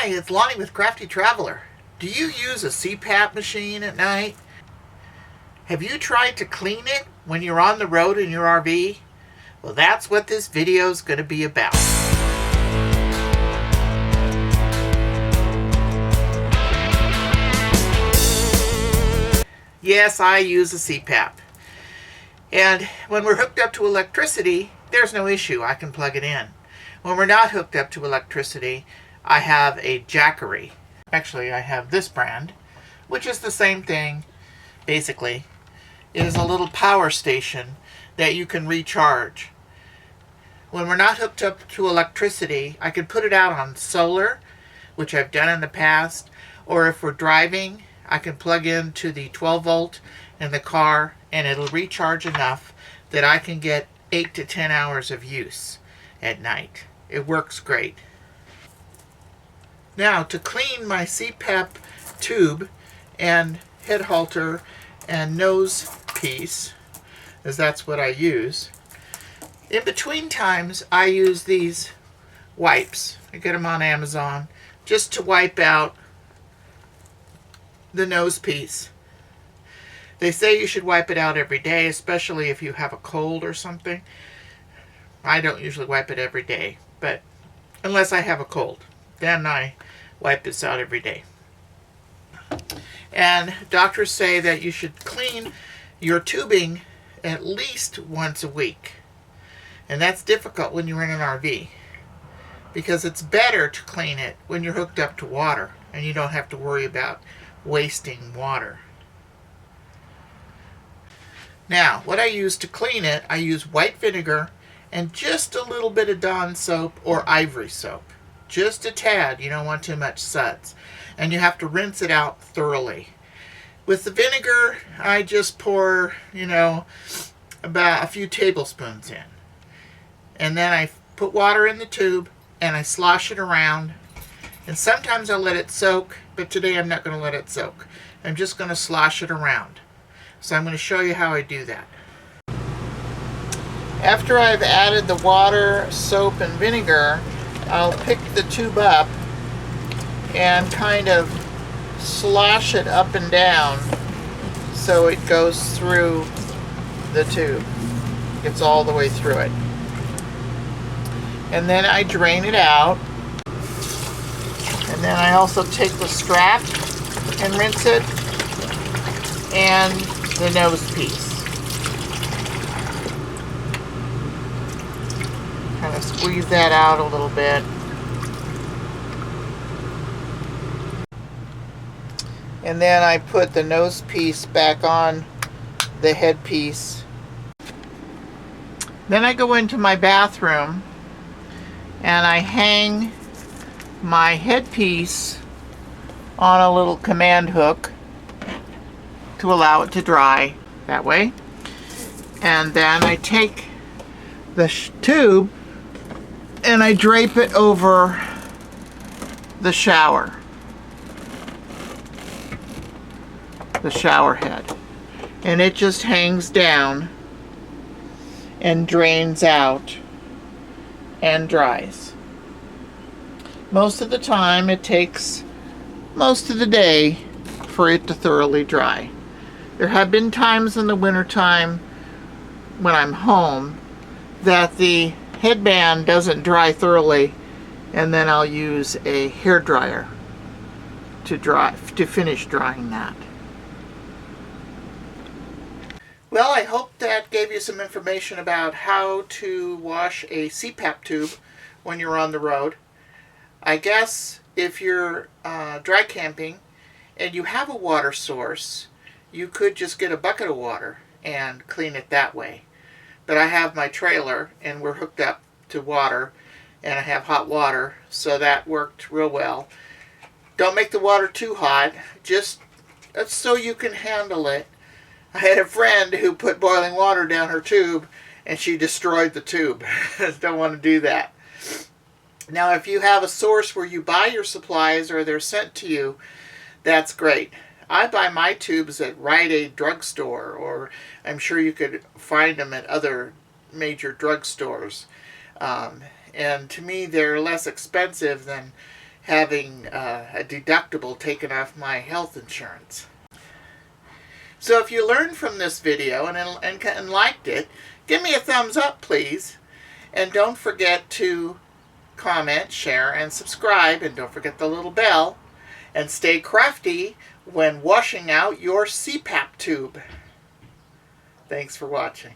Hi, it's Lonnie with Crafty Traveler. Do you use a CPAP machine at night? Have you tried to clean it when you're on the road in your RV? Well, that's what this video is going to be about. Yes, I use a CPAP. And when we're hooked up to electricity, there's no issue. I can plug it in. When we're not hooked up to electricity, I have a Jackery. Actually, I have this brand, which is the same thing, basically. It is a little power station that you can recharge. When we're not hooked up to electricity, I can put it out on solar, which I've done in the past, or if we're driving, I can plug into the 12 volt in the car and it'll recharge enough that I can get 8 to 10 hours of use at night. It works great. Now, to clean my CPAP tube and head halter and nose piece, as that's what I use, in between times I use these wipes. I get them on Amazon just to wipe out the nose piece. They say you should wipe it out every day, especially if you have a cold or something. I don't usually wipe it every day, but unless I have a cold, then I wipe this out every day. And doctors say that you should clean your tubing at least once a week. And that's difficult when you're in an RV, because it's better to clean it when you're hooked up to water and you don't have to worry about wasting water. Now, what I use to clean it, I use white vinegar and just a little bit of Dawn soap or Ivory soap. Just a tad. You don't want too much suds. And you have to rinse it out thoroughly. With the vinegar, I just pour, about a few tablespoons in. And then I put water in the tube and I slosh it around. And sometimes I'll let it soak, but today I'm not going to let it soak. I'm just going to slosh it around. So I'm going to show you how I do that. After I've added the water, soap, and vinegar, I'll pick the tube up and kind of slosh it up and down so it goes through the tube. Gets all the way through it. And then I drain it out. And then I also take the strap and rinse it, and the nose piece. Kind of squeeze that out a little bit. And then I put the nose piece back on the head piece. Then I go into my bathroom and I hang my headpiece on a little command hook to allow it to dry that way. And then I take the tube and I drape it over the shower head. And it just hangs down and drains out and dries. Most of the time it takes most of the day for it to thoroughly dry. There have been times in the wintertime when I'm home that the headband doesn't dry thoroughly, and then I'll use a hair dryer to finish drying that. Well, I hope that gave you some information about how to wash a CPAP tube when you're on the road. I guess if you're dry camping and you have a water source, you could just get a bucket of water and clean it that way. But I have my trailer and we're hooked up to water and I have hot water, so that worked real well. Don't make the water too hot, just so you can handle it. I had a friend who put boiling water down her tube and she destroyed the tube. Don't want to do that. Now, if you have a source where you buy your supplies or they're sent to you, that's great. I buy my tubes at Rite Aid drugstore, or I'm sure you could find them at other major drugstores. And to me, they're less expensive than having a deductible taken off my health insurance. So if you learned from this video and liked it, give me a thumbs up, please. And don't forget to comment, share, and subscribe. And don't forget the little bell. And stay crafty when washing out your CPAP tube. Thanks for watching.